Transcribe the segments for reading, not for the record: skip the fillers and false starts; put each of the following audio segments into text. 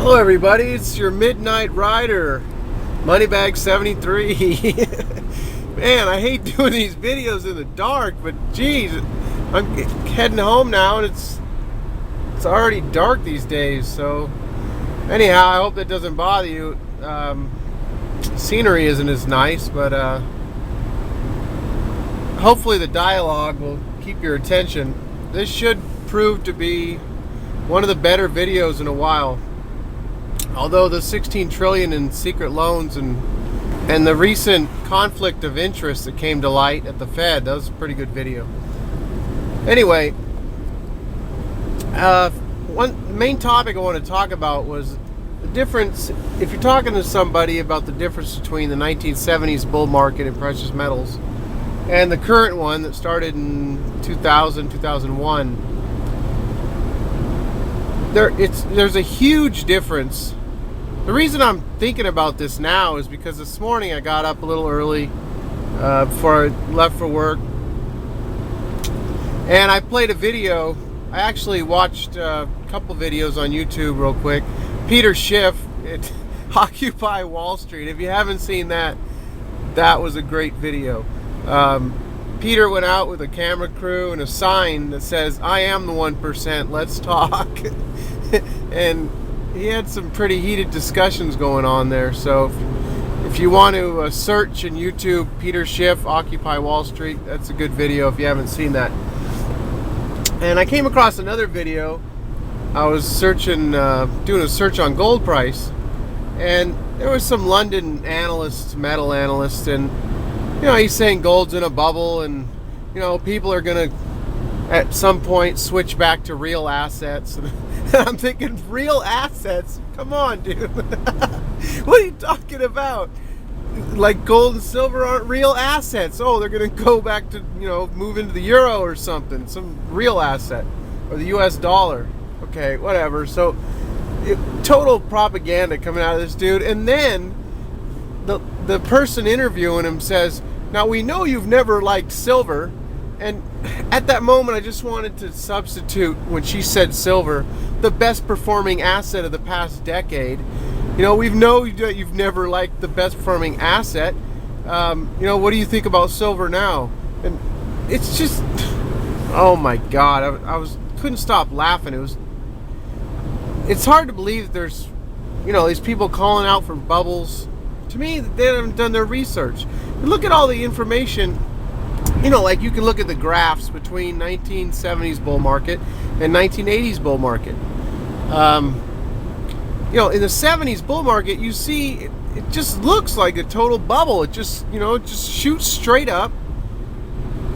Hello everybody, it's your Midnight Rider, Moneybag 73. Man, I hate doing these videos in the dark, but geez, I'm heading home now and it's already dark these days. So anyhow, I hope that doesn't bother you. Scenery isn't as nice, but hopefully the dialogue will keep your attention. This should prove to be one of the better videos in a while. Although the 16 trillion in secret loans and the recent conflict of interest that came to light at the Fed, that was a pretty good video. Anyway, one main topic I want to talk about was the difference. If you're talking to somebody about the difference between the 1970s bull market in precious metals and the current one that started in 2000, 2001, there's a huge difference. The reason I'm thinking about this now is because this morning I got up a little early before I left for work, and I played a video. I actually watched a couple videos on YouTube real quick. Peter Schiff at Occupy Wall Street. If you haven't seen that, that was a great video. Peter went out with a camera crew and a sign that says, "I am the 1%, let's talk." And he had some pretty heated discussions going on there. So if you want to search in YouTube Peter Schiff Occupy Wall Street, that's a good video if you haven't seen that. And I came across another video. I was searching, doing a search on gold price, and there was some London analysts, metal analysts, and he's saying gold's in a bubble, and people are gonna at some point switch back to real assets. I'm thinking, real assets? Come on, dude. What are you talking about? Like gold and silver aren't real assets. Oh, they're going to go back to, move into the euro or something. Some real asset. Or the US dollar. Okay, whatever. So, total propaganda coming out of this dude. And then, the person interviewing him says, "Now, we know you've never liked silver." And at that moment, I just wanted to substitute, when she said silver, the best performing asset of the past decade. We know that you've never liked the best performing asset. What do you think about silver now? And it's just, oh my God, couldn't stop laughing. It's hard to believe that there's, these people calling out for bubbles. To me, they haven't done their research. And look at all the information. Like you can look at the graphs between 1970s bull market and 1980s bull market. In the 70s bull market, you see it just looks like a total bubble. It just, it just shoots straight up.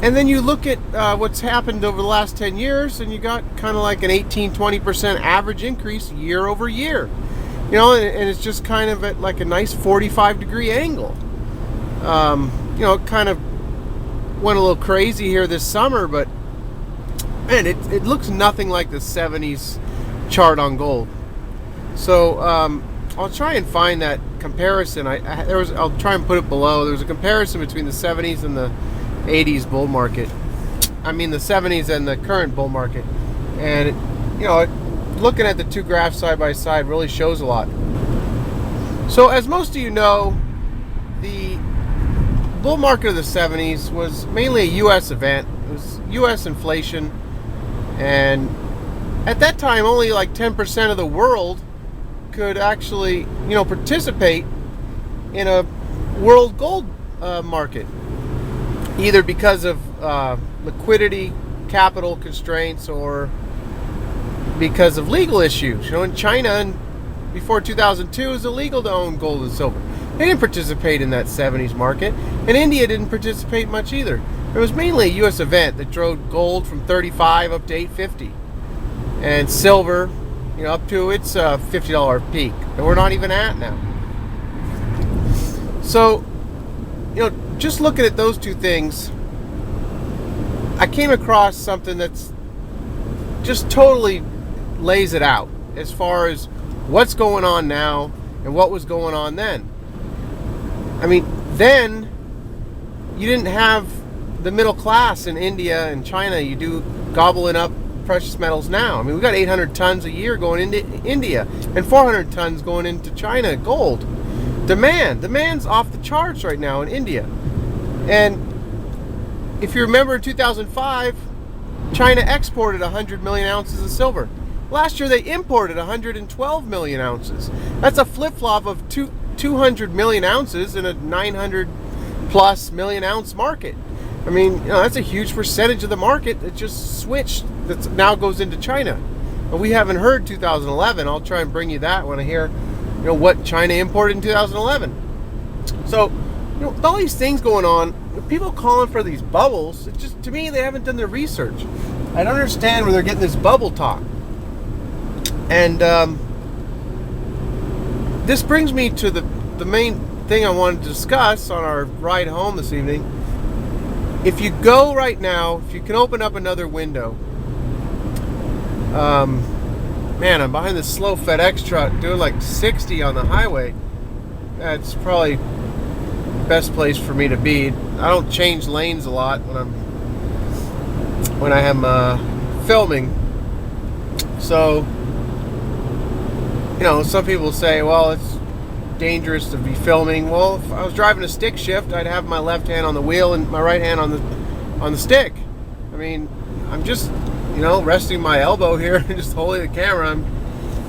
And then you look at what's happened over the last 10 years, and you got kind of like an 18-20% average increase year over year. And it's just kind of at like a nice 45-degree angle. Kind of went a little crazy here this summer, but man, it looks nothing like the 70s chart on gold. So I'll try and find that comparison. I'll try and put it below. There's a comparison between the 70s and the 80s bull market. I mean the 70s and the current bull market, and looking at the two graphs side by side really shows a lot. So as most of you know, the bull market of the 70s was mainly a U.S. event. It was U.S. inflation, and at that time only like 10% of the world could actually participate in a world gold market, either because of liquidity, capital constraints, or because of legal issues. In China, and before 2002, it was illegal to own gold and silver. They didn't participate in that 70s market, and India didn't participate much either. It was mainly a U.S. event that drove gold from 35 up to 850, and silver, up to its $50 peak that we're not even at now. So, just looking at those two things, I came across something that's just totally lays it out as far as what's going on now and what was going on then. I mean, then you didn't have the middle class in India and China. You do gobbling up precious metals now. I mean, we got 800 tons a year going into India and 400 tons going into China, gold. Demand's off the charts right now in India. And if you remember in 2005, China exported 100 million ounces of silver. Last year they imported 112 million ounces. That's a flip-flop of 200 million ounces in a 900 plus million ounce market. I mean, that's a huge percentage of the market that just switched, that now goes into China. And we haven't heard 2011. I'll try and bring you that when I hear, what China imported in 2011. So, with all these things going on, people calling for these bubbles, it just, to me, they haven't done their research. I don't understand where they're getting this bubble talk. And this brings me to the main thing I wanted to discuss on our ride home this evening. If you go right now, if you can open up another window, man, I'm behind this slow FedEx truck doing like 60 on the highway. That's probably the best place for me to be. I don't change lanes a lot when I am filming. So, some people say, well, it's dangerous to be filming. Well, if I was driving a stick shift, I'd have my left hand on the wheel and my right hand on the stick. I mean, I'm just, resting my elbow here and just holding the camera.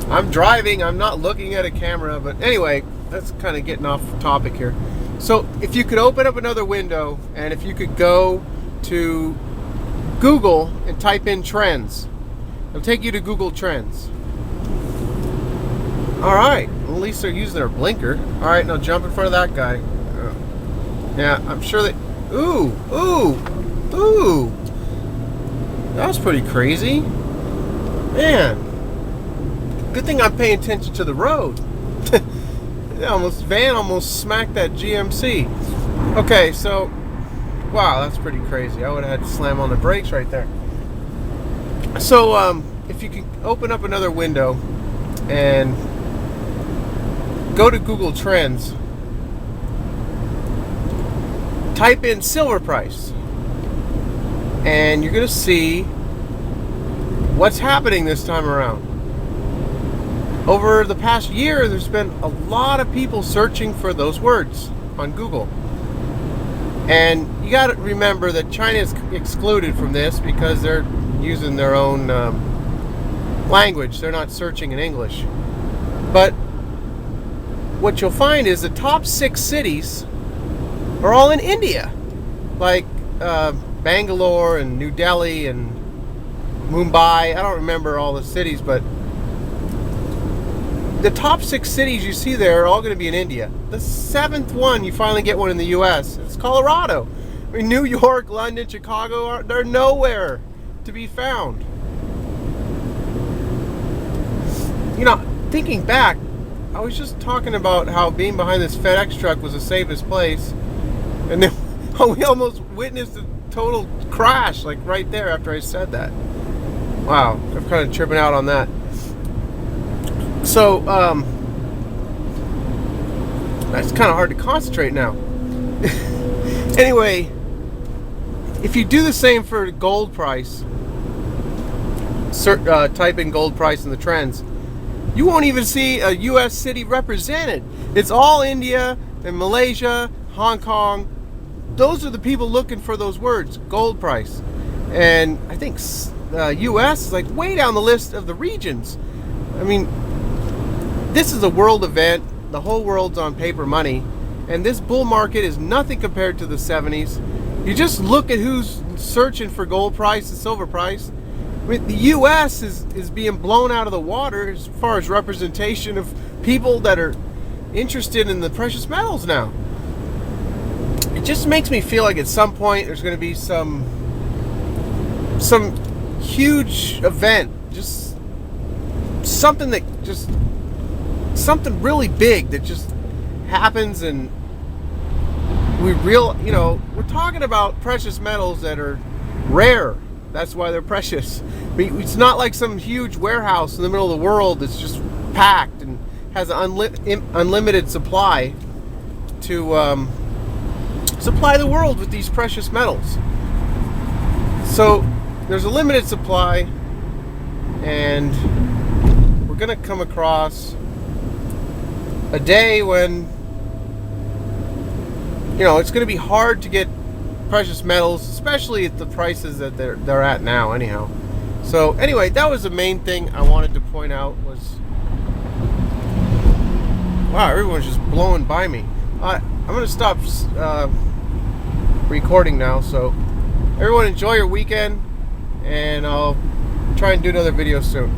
I'm driving. I'm not looking at a camera. But anyway, that's kind of getting off topic here. So if you could open up another window and if you could go to Google and type in trends, it'll take you to Google Trends. All right, well, at least they're using their blinker. All right, now jump in front of that guy. Yeah, I'm sure that. Ooh. That was pretty crazy. Man, good thing I'm paying attention to the road. Van almost smacked that GMC. Okay, so, wow, that's pretty crazy. I would have had to slam on the brakes right there. So, if you can open up another window and go to Google Trends, type in silver price, and you're going to see what's happening this time around. Over the past year, there's been a lot of people searching for those words on Google. And you got to remember that China is excluded from this because they're using their own language. They're not searching in English. But what you'll find is the top 6 cities are all in India, like Bangalore and New Delhi and Mumbai. I don't remember all the cities, but the top 6 cities you see there are all going to be in India. The 7th one, you finally get one in the U.S. It's Colorado. I mean, New York, London, Chicago, they're nowhere to be found. Thinking back, I was just talking about how being behind this FedEx truck was the safest place, and then we almost witnessed a total crash, like right there after I said that. Wow, I'm kind of tripping out on that. So, that's kind of hard to concentrate now. Anyway, if you do the same for gold price, type in gold price in the trends, you won't even see a U.S. city represented. It's all India and Malaysia, Hong Kong. Those are the people looking for those words, gold price. And I think U.S. is like way down the list of the regions. I mean, this is a world event. The whole world's on paper money. And this bull market is nothing compared to the 70s. You just look at who's searching for gold price and silver price. I mean, the U.S. is being blown out of the water as far as representation of people that are interested in the precious metals now. It just makes me feel like at some point there's going to be some huge event, just something really big that just happens, and we're talking about precious metals that are rare. That's why they're precious. I mean, it's not like some huge warehouse in the middle of the world that's just packed and has an unlimited supply to supply the world with these precious metals. So there's a limited supply, and we're gonna come across a day when, you know, it's gonna be hard to get precious metals, especially at the prices that they're at now anyhow. So anyway, that was the main thing I wanted to point out was, wow, everyone's just blowing by me. I'm gonna stop recording now, so everyone enjoy your weekend, and I'll try and do another video soon.